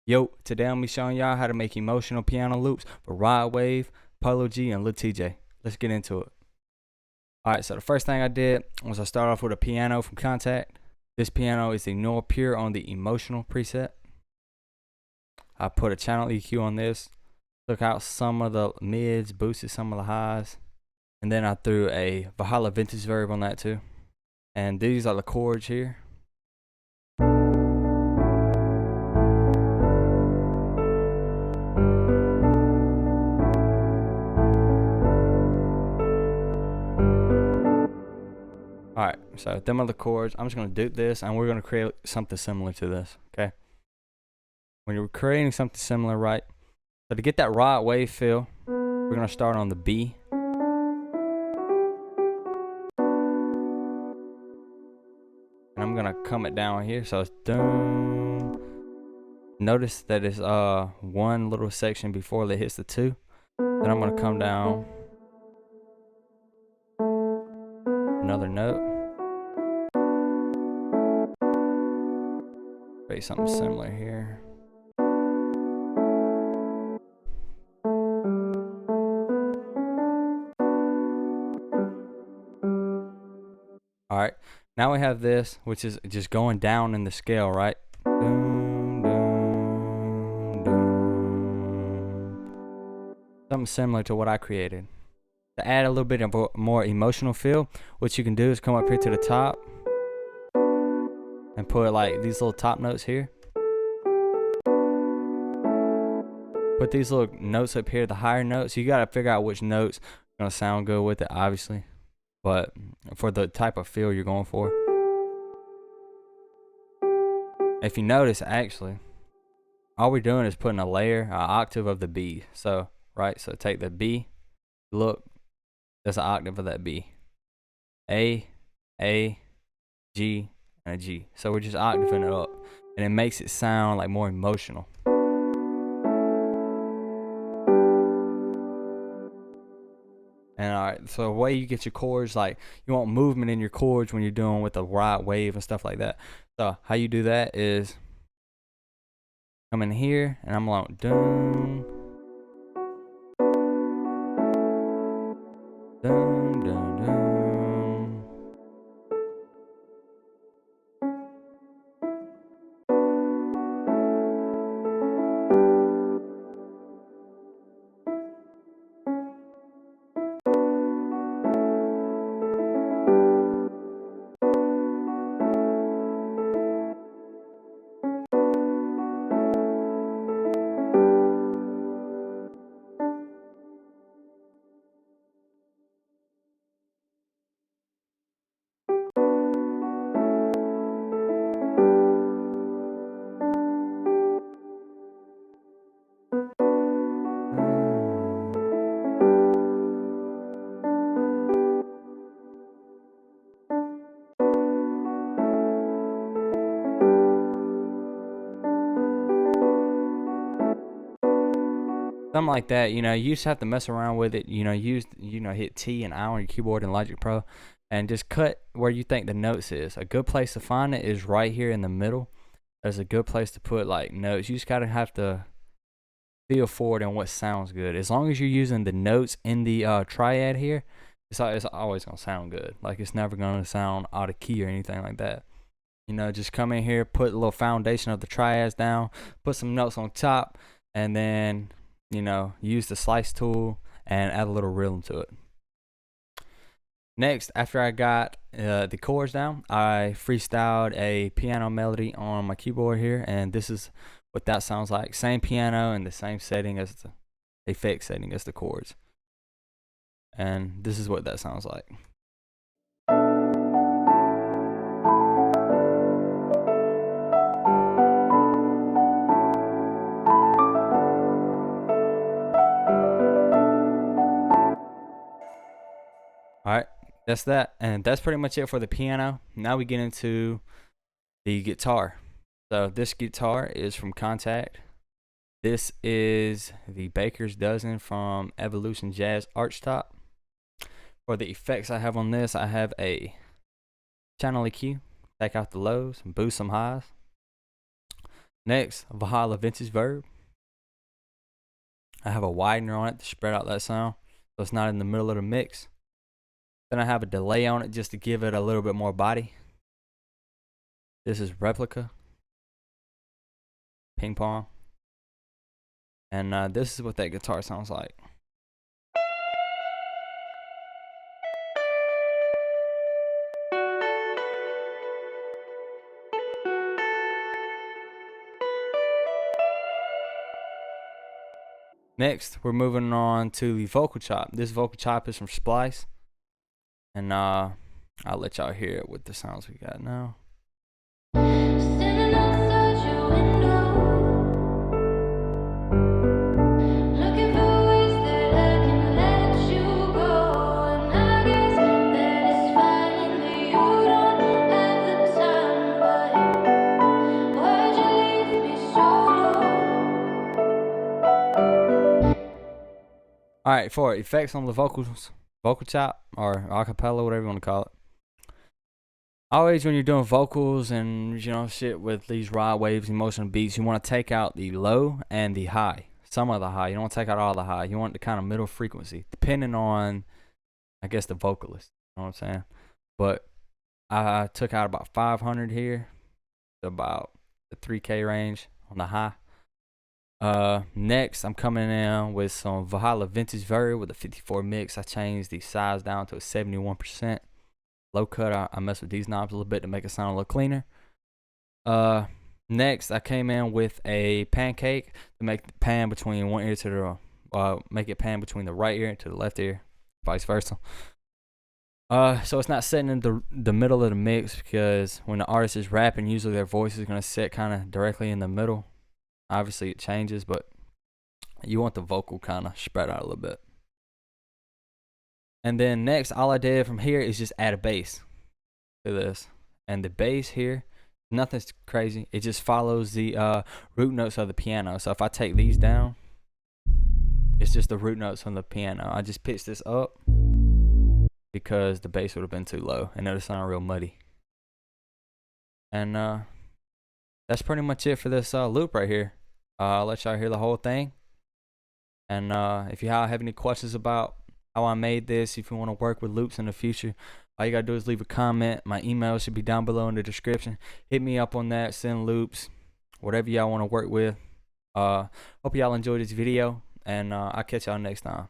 Yo, today I'm gonna be showing y'all how to make emotional piano loops for RodWave, Polo G, and Lil Tjay. Let's get into it. Alright, so the first thing I did was I started off with a piano from Contact. This piano is the Noir Pure on the emotional preset. I put a channel EQ on this, took out some of the mids, boosted some of the highs, and then I threw a Valhalla Vintage variable on that too. And these are the chords here. Alright, so them are the chords. I'm just going to dupe this and we're going to create something similar to this, okay? When you're creating something similar, right? So to get that RodWave feel, we're going to start on the B. And I'm going to come it down here, so it's dum. Notice that it's one little section before it hits the 2. Then I'm going to come down another note. Create something similar here. Alright, now we have this, which is just going down in the scale, right? Dum, dum, dum. Something similar to what I created. To add a little bit of a more emotional feel, what you can do is come up here to the top and put like these little top notes here. Put these little notes up here, the higher notes. You gotta figure out which notes are gonna sound good with it, obviously. But for the type of feel you're going for. If you notice, actually, all we're doing is putting a layer, an octave of the B. So, right, so take the B, look, there's an octave of that B. A, G, and a G. So we're just octaving it up. And it makes it sound like more emotional. And alright, so the way you get your chords, like you want movement in your chords when you're doing with the RodWave and stuff like that. So how you do that is come in here and I'm like dum dum dum dum. Something like that, you just have to mess around with it, hit T and I on your keyboard in Logic Pro and just cut where you think the notes is. A good place to find it is right here in the middle. There's a good place to put like notes. You just gotta have to feel for it and what sounds good. As long as you're using the notes in the triad here, it's always gonna sound good. Like it's never gonna sound out of key or anything like that. Just come in here, put a little foundation of the triads down, put some notes on top, and then use the slice tool and add a little rhythm to it. Next, after I got the chords down, I freestyled a piano melody on my keyboard here, and this is what that sounds like. Same piano and the same setting as the effect setting as the chords. And this is what that sounds like. Alright, that's that. And that's pretty much it for the piano. Now we get into the guitar. So this guitar is from Contact. This is the Baker's Dozen from Evolution Jazz Archtop. For the effects I have on this, I have a channel EQ, take out the lows and boost some highs. Next, Valhalla Vintage Verb. I have a widener on it to spread out that sound so it's not in the middle of the mix. Then I have a delay on it just to give it a little bit more body. This is Replica, Ping Pong. And this is what that guitar sounds like. Next, we're moving on to the vocal chop. This vocal chop is from Splice. And I'll let y'all hear it with the sounds we got now. Alright, for effects on the vocal chop or acapella, whatever you want to call it. Always when you're doing vocals and shit with these RodWaves, emotional beats, you want to take out the low and the high. Some of the high. You don't want to take out all the high. You want the kind of middle frequency, depending on, I guess, the vocalist. You know what I'm saying? But I took out about 500 here to about the 3K range on the high. Next, I'm coming in with some Valhalla Vintage Verb with a 54 mix. I changed the size down to a 71%. Low cut, I messed with these knobs a little bit to make it sound a little cleaner. Next, I came in with a pancake to make the pan between one ear to the, make it pan between the right ear to the left ear, vice versa. So it's not sitting in the middle of the mix, because when the artist is rapping, usually their voice is gonna sit kind of directly in the middle. Obviously it changes, but you want the vocal kind of spread out a little bit. And then next, all I did from here is just add a bass to this. And the bass here, nothing's crazy. It just follows the root notes of the piano. So if I take these down, it's just the root notes on the piano. I just pitched this up because the bass would have been too low and it would sound real muddy. And that's pretty much it for this loop right here. I'll let y'all hear the whole thing. And if you have any questions about how I made this, if you want to work with loops in the future, all you gotta do is leave a comment. My email should be down below in the description. Hit me up on that, send loops, whatever y'all want to work with. Hope y'all enjoyed this video, and I'll catch y'all next time.